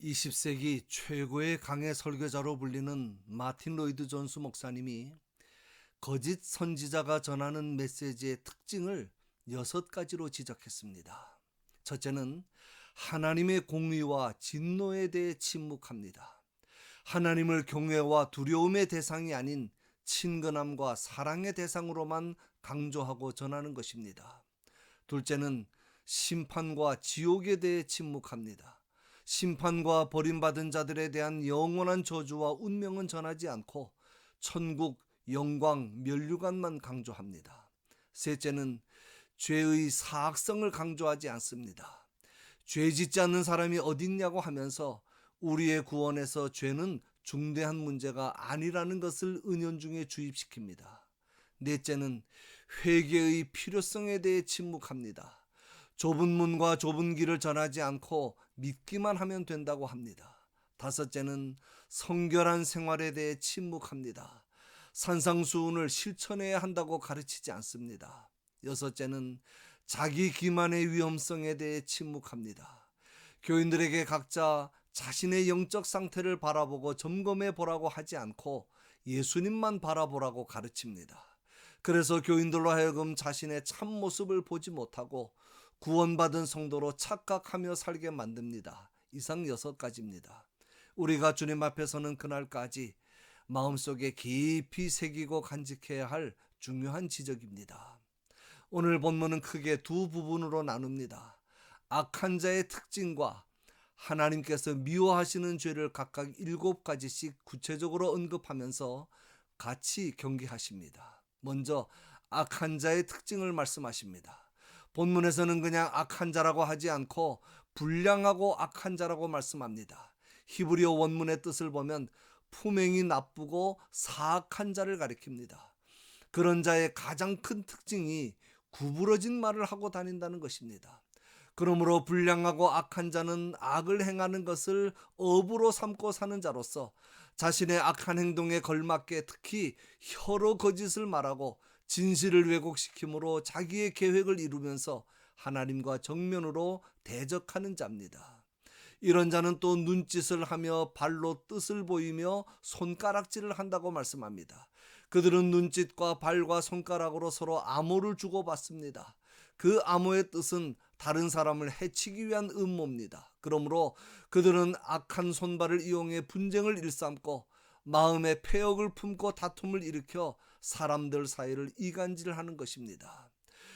20세기 최고의 강해 설교자로 불리는 마틴 로이드 존스 목사님이 거짓 선지자가 전하는 메시지의 특징을 6가지로 지적했습니다. 첫째는 하나님의 공의와 진노에 대해 침묵합니다. 하나님을 경외와 두려움의 대상이 아닌 친근함과 사랑의 대상으로만 강조하고 전하는 것입니다. 둘째는 심판과 지옥에 대해 침묵합니다. 심판과 버림받은 자들에 대한 영원한 저주와 운명은 전하지 않고 천국, 영광, 면류관만 강조합니다. 셋째는 죄의 사악성을 강조하지 않습니다. 죄 짓지 않는 사람이 어딨냐고 하면서 우리의 구원에서 죄는 중대한 문제가 아니라는 것을 은연중에 주입시킵니다. 넷째는 회개의 필요성에 대해 침묵합니다. 좁은 문과 좁은 길을 전하지 않고 믿기만 하면 된다고 합니다. 다섯째는 성결한 생활에 대해 침묵합니다. 산상수훈을 실천해야 한다고 가르치지 않습니다. 여섯째는 자기 기만의 위험성에 대해 침묵합니다. 교인들에게 각자 자신의 영적 상태를 바라보고 점검해 보라고 하지 않고 예수님만 바라보라고 가르칩니다. 그래서 교인들로 하여금 자신의 참모습을 보지 못하고 구원받은 성도로 착각하며 살게 만듭니다. 이상 6가지입니다. 우리가 주님 앞에 서는 그날까지 마음속에 깊이 새기고 간직해야 할 중요한 지적입니다. 오늘 본문은 크게 두 부분으로 나눕니다. 악한 자의 특징과 하나님께서 미워하시는 죄를 각각 7가지씩 구체적으로 언급하면서 같이 경계하십니다. 먼저 악한 자의 특징을 말씀하십니다. 본문에서는 그냥 악한 자라고 하지 않고 불량하고 악한 자라고 말씀합니다. 히브리어 원문의 뜻을 보면 품행이 나쁘고 사악한 자를 가리킵니다. 그런 자의 가장 큰 특징이 구부러진 말을 하고 다닌다는 것입니다. 그러므로 불량하고 악한 자는 악을 행하는 것을 업으로 삼고 사는 자로서 자신의 악한 행동에 걸맞게 특히 혀로 거짓을 말하고 진실을 왜곡시킴으로 자기의 계획을 이루면서 하나님과 정면으로 대적하는 자입니다. 이런 자는 또 눈짓을 하며 발로 뜻을 보이며 손가락질을 한다고 말씀합니다. 그들은 눈짓과 발과 손가락으로 서로 암호를 주고받습니다. 그 암호의 뜻은 다른 사람을 해치기 위한 음모입니다. 그러므로 그들은 악한 손발을 이용해 분쟁을 일삼고 마음에 패역을 품고 다툼을 일으켜 사람들 사이를 이간질하는 것입니다.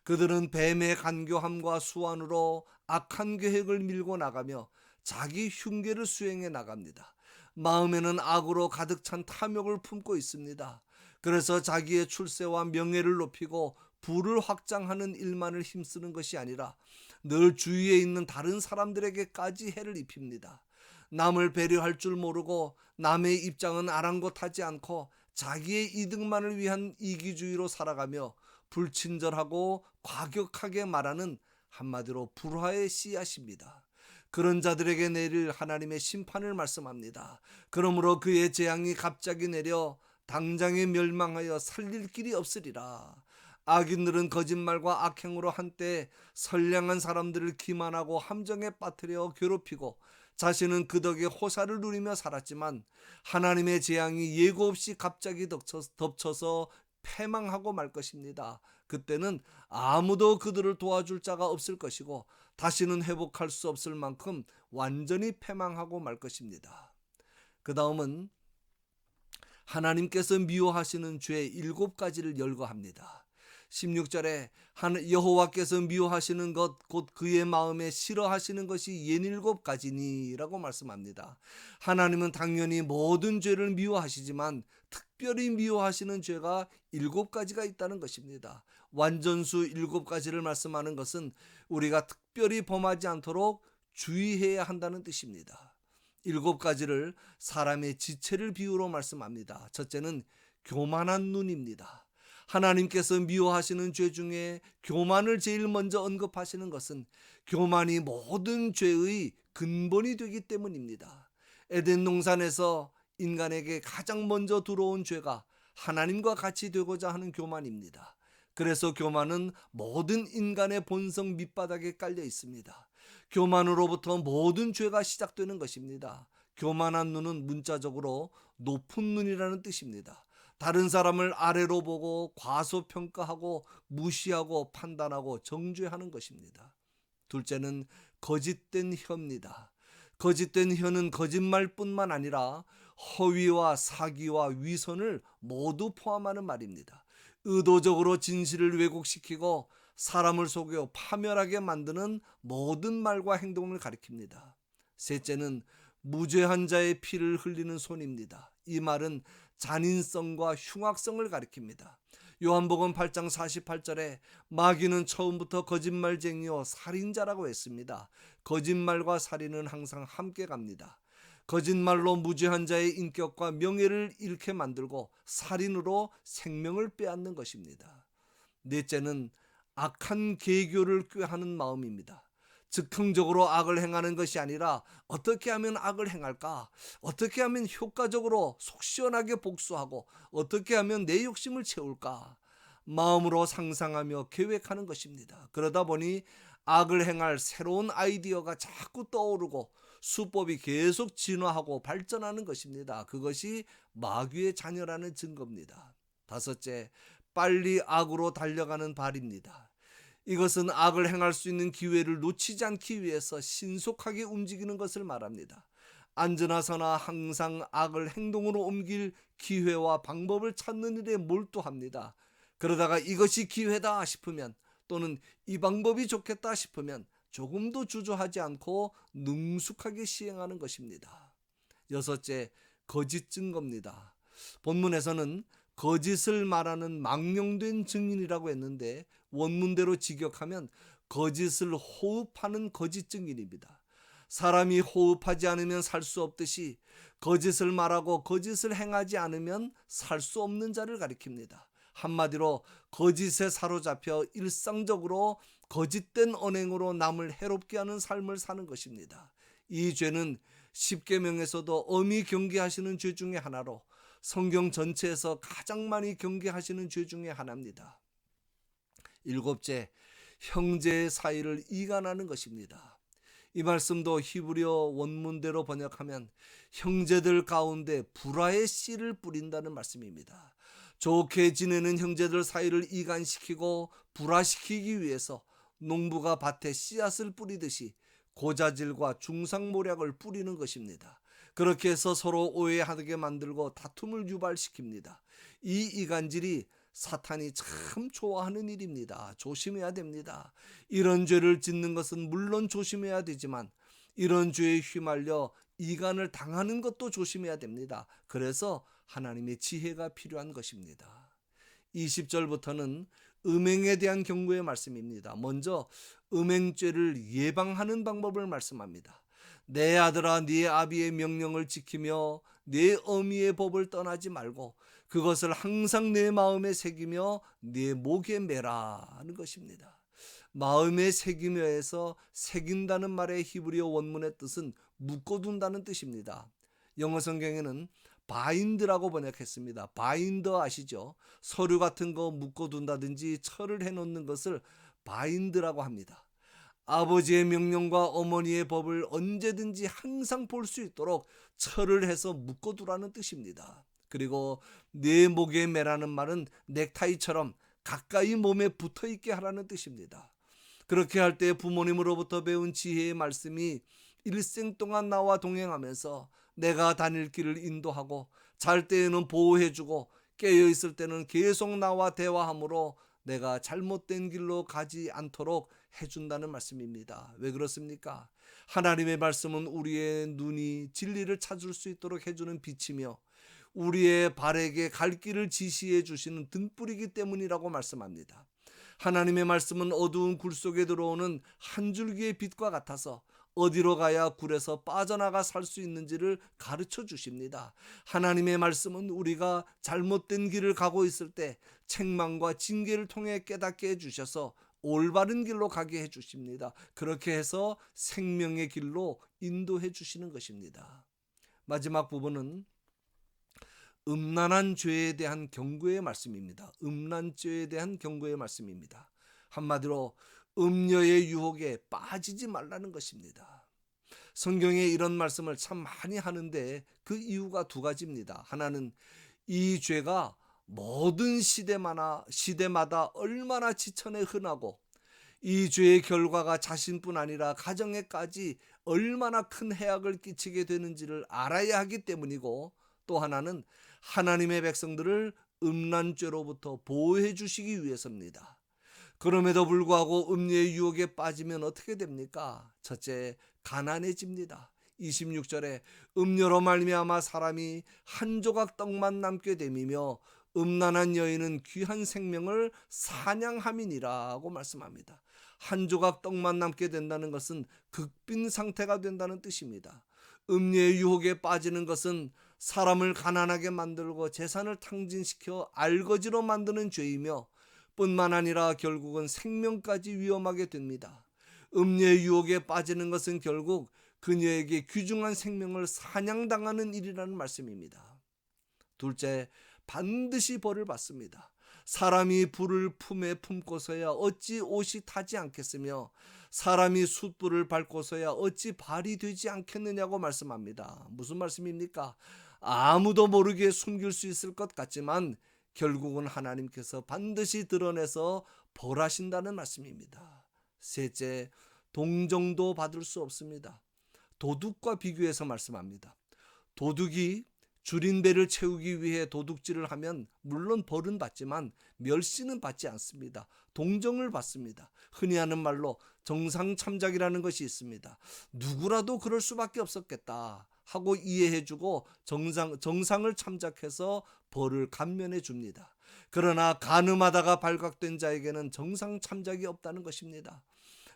그들은 뱀의 간교함과 수완으로 악한 계획을 밀고 나가며 자기 흉계를 수행해 나갑니다. 마음에는 악으로 가득 찬 탐욕을 품고 있습니다. 그래서 자기의 출세와 명예를 높이고 부를 확장하는 일만을 힘쓰는 것이 아니라 늘 주위에 있는 다른 사람들에게까지 해를 입힙니다. 남을 배려할 줄 모르고 남의 입장은 아랑곳하지 않고 자기의 이득만을 위한 이기주의로 살아가며 불친절하고 과격하게 말하는 한마디로 불화의 씨앗입니다. 그런 자들에게 내릴 하나님의 심판을 말씀합니다. 그러므로 그의 재앙이 갑자기 내려 당장에 멸망하여 살릴 길이 없으리라. 악인들은 거짓말과 악행으로 한때 선량한 사람들을 기만하고 함정에 빠뜨려 괴롭히고 자신은 그 덕에 호사를 누리며 살았지만 하나님의 재앙이 예고 없이 갑자기 덮쳐서 패망하고 말 것입니다. 그때는 아무도 그들을 도와줄 자가 없을 것이고 다시는 회복할 수 없을 만큼 완전히 패망하고 말 것입니다. 그 다음은 하나님께서 미워하시는 죄 7가지를 열거합니다. 16절에 여호와께서 미워하시는 것 곧 그의 마음에 싫어하시는 것이 67가지니 라고 말씀합니다. 하나님은 당연히 모든 죄를 미워하시지만 특별히 미워하시는 죄가 7가지가 있다는 것입니다. 완전수 7가지를 말씀하는 것은 우리가 특별히 범하지 않도록 주의해야 한다는 뜻입니다. 7가지를 사람의 지체를 비유로 말씀합니다. 첫째는 교만한 눈입니다. 하나님께서 미워하시는 죄 중에 교만을 제일 먼저 언급하시는 것은 교만이 모든 죄의 근본이 되기 때문입니다. 에덴 동산에서 인간에게 가장 먼저 들어온 죄가 하나님과 같이 되고자 하는 교만입니다. 그래서 교만은 모든 인간의 본성 밑바닥에 깔려 있습니다. 교만으로부터 모든 죄가 시작되는 것입니다. 교만한 눈은 문자적으로 높은 눈이라는 뜻입니다. 다른 사람을 아래로 보고 과소평가하고 무시하고 판단하고 정죄하는 것입니다. 둘째는 거짓된 혀입니다. 거짓된 혀는 거짓말뿐만 아니라 허위와 사기와 위선을 모두 포함하는 말입니다. 의도적으로 진실을 왜곡시키고 사람을 속여 파멸하게 만드는 모든 말과 행동을 가리킵니다. 셋째는 무죄한 자의 피를 흘리는 손입니다. 이 말은 잔인성과 흉악성을 가리킵니다. 요한복음 8장 48절에 마귀는 처음부터 거짓말쟁이요 살인자라고 했습니다. 거짓말과 살인은 항상 함께 갑니다. 거짓말로 무죄한 자의 인격과 명예를 잃게 만들고 살인으로 생명을 빼앗는 것입니다. 넷째는 악한 계교를 꾀하는 마음입니다. 즉흥적으로 악을 행하는 것이 아니라 어떻게 하면 악을 행할까? 어떻게 하면 효과적으로 속 시원하게 복수하고 어떻게 하면 내 욕심을 채울까? 마음으로 상상하며 계획하는 것입니다. 그러다 보니 악을 행할 새로운 아이디어가 자꾸 떠오르고 수법이 계속 진화하고 발전하는 것입니다. 그것이 마귀의 자녀라는 증거입니다. 다섯째, 빨리 악으로 달려가는 발입니다. 이것은 악을 행할 수 있는 기회를 놓치지 않기 위해서 신속하게 움직이는 것을 말합니다. 안전하서나 항상 악을 행동으로 옮길 기회와 방법을 찾는 일에 몰두합니다. 그러다가 이것이 기회다 싶으면 또는 이 방법이 좋겠다 싶으면 조금도 주저하지 않고 능숙하게 시행하는 것입니다. 여섯째, 거짓 증거입니다. 본문에서는 거짓을 말하는 망령된 증인이라고 했는데 원문대로 직역하면 거짓을 호흡하는 거짓 증인입니다. 사람이 호흡하지 않으면 살 수 없듯이 거짓을 말하고 거짓을 행하지 않으면 살 수 없는 자를 가리킵니다. 한마디로 거짓에 사로잡혀 일상적으로 거짓된 언행으로 남을 해롭게 하는 삶을 사는 것입니다. 이 죄는 십계명에서도 엄히 경계하시는 죄 중에 하나로 성경 전체에서 가장 많이 경계하시는 죄 중에 하나입니다. 일곱째, 형제의 사이를 이간하는 것입니다. 이 말씀도 히브리어 원문대로 번역하면 형제들 가운데 불화의 씨를 뿌린다는 말씀입니다. 좋게 지내는 형제들 사이를 이간시키고 불화시키기 위해서 농부가 밭에 씨앗을 뿌리듯이 고자질과 중상모략을 뿌리는 것입니다. 그렇게 해서 서로 오해하게 만들고 다툼을 유발시킵니다. 이 이간질이 사탄이 참 좋아하는 일입니다. 조심해야 됩니다. 이런 죄를 짓는 것은 물론 조심해야 되지만 이런 죄에 휘말려 이간을 당하는 것도 조심해야 됩니다. 그래서 하나님의 지혜가 필요한 것입니다. 20절부터는 음행에 대한 경고의 말씀입니다. 먼저 음행죄를 예방하는 방법을 말씀합니다. 내 아들아 네 아비의 명령을 지키며 네 어미의 법을 떠나지 말고 그것을 항상 내 마음에 새기며 네 목에 매라 하는 것입니다. 마음에 새기며에서 새긴다는 말의 히브리어 원문의 뜻은 묶어둔다는 뜻입니다. 영어 성경에는 바인드라고 번역했습니다. 바인더 아시죠? 서류 같은 거 묶어둔다든지 철을 해놓는 것을 바인드라고 합니다. 아버지의 명령과 어머니의 법을 언제든지 항상 볼 수 있도록 철을 해서 묶어두라는 뜻입니다. 그리고 내 목에 매라는 말은 넥타이처럼 가까이 몸에 붙어있게 하라는 뜻입니다. 그렇게 할 때 부모님으로부터 배운 지혜의 말씀이 일생 동안 나와 동행하면서 내가 다닐 길을 인도하고 잘 때에는 보호해주고 깨어있을 때는 계속 나와 대화함으로 내가 잘못된 길로 가지 않도록 해준다는 말씀입니다. 왜 그렇습니까? 하나님의 말씀은 우리의 눈이 진리를 찾을 수 있도록 해주는 빛이며 우리의 발에게 갈 길을 지시해 주시는 등불이기 때문이라고 말씀합니다. 하나님의 말씀은 어두운 굴 속에 들어오는 한 줄기의 빛과 같아서 어디로 가야 굴에서 빠져나가 살 수 있는지를 가르쳐 주십니다. 하나님의 말씀은 우리가 잘못된 길을 가고 있을 때 책망과 징계를 통해 깨닫게 해주셔서 올바른 길로 가게 해주십니다. 그렇게 해서 생명의 길로 인도해 주시는 것입니다. 마지막 부분은 음란한 죄에 대한 경고의 말씀입니다. 음란죄에 대한 경고의 말씀입니다. 한마디로 음녀의 유혹에 빠지지 말라는 것입니다. 성경에 이런 말씀을 참 많이 하는데 그 이유가 두 가지입니다. 하나는 이 죄가 모든 시대마다 얼마나 지천에 흔하고 이 죄의 결과가 자신뿐 아니라 가정에까지 얼마나 큰 해악을 끼치게 되는지를 알아야 하기 때문이고, 또 하나는 하나님의 백성들을 음란죄로부터 보호해 주시기 위해서입니다. 그럼에도 불구하고 음녀의 유혹에 빠지면 어떻게 됩니까? 첫째, 가난해집니다. 26절에 음녀로 말미암아 사람이 한 조각 떡만 남게 됨이며 음란한 여인은 귀한 생명을 사냥함이니라고 말씀합니다. 한 조각 떡만 남게 된다는 것은 극빈 상태가 된다는 뜻입니다. 음녀의 유혹에 빠지는 것은 사람을 가난하게 만들고 재산을 탕진시켜 알거지로 만드는 죄이며, 뿐만 아니라 결국은 생명까지 위험하게 됩니다. 음녀의 유혹에 빠지는 것은 결국 그녀에게 귀중한 생명을 사냥당하는 일이라는 말씀입니다. 둘째, 반드시 벌을 받습니다. 사람이 불을 품에 품고서야 어찌 옷이 타지 않겠으며 사람이 숯불을 밟고서야 어찌 발이 되지 않겠느냐고 말씀합니다. 무슨 말씀입니까? 아무도 모르게 숨길 수 있을 것 같지만 결국은 하나님께서 반드시 드러내서 벌하신다는 말씀입니다. 셋째, 동정도 받을 수 없습니다. 도둑과 비교해서 말씀합니다. 도둑이 줄인 배를 채우기 위해 도둑질을 하면 물론 벌은 받지만 멸시는 받지 않습니다. 동정을 받습니다. 흔히 하는 말로 정상참작이라는 것이 있습니다. 누구라도 그럴 수밖에 없었겠다 하고 이해해주고 정상을 참작해서 벌을 감면해 줍니다. 그러나 간음하다가 발각된 자에게는 정상 참작이 없다는 것입니다.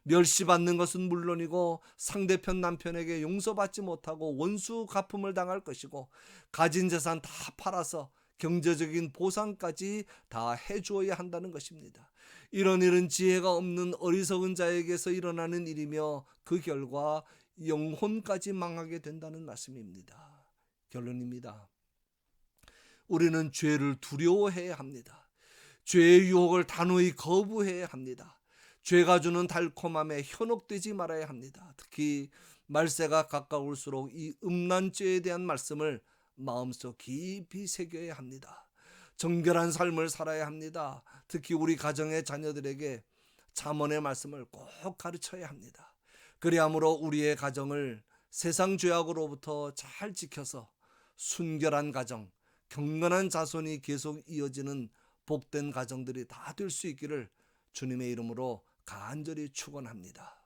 멸시받는 것은 물론이고 상대편 남편에게 용서받지 못하고 원수 갚음을 당할 것이고 가진 재산 다 팔아서 경제적인 보상까지 다 해주어야 한다는 것입니다. 이런 일은 지혜가 없는 어리석은 자에게서 일어나는 일이며 그 결과 영혼까지 망하게 된다는 말씀입니다. 결론입니다. 우리는 죄를 두려워해야 합니다. 죄의 유혹을 단호히 거부해야 합니다. 죄가 주는 달콤함에 현혹되지 말아야 합니다. 특히 말세가 가까울수록 이 음란죄에 대한 말씀을 마음속 깊이 새겨야 합니다. 정결한 삶을 살아야 합니다. 특히 우리 가정의 자녀들에게 잠언의 말씀을 꼭 가르쳐야 합니다. 그리함으로 우리의 가정을 세상 죄악으로부터 잘 지켜서 순결한 가정, 경건한 자손이 계속 이어지는 복된 가정들이 다 될 수 있기를 주님의 이름으로 간절히 축원합니다.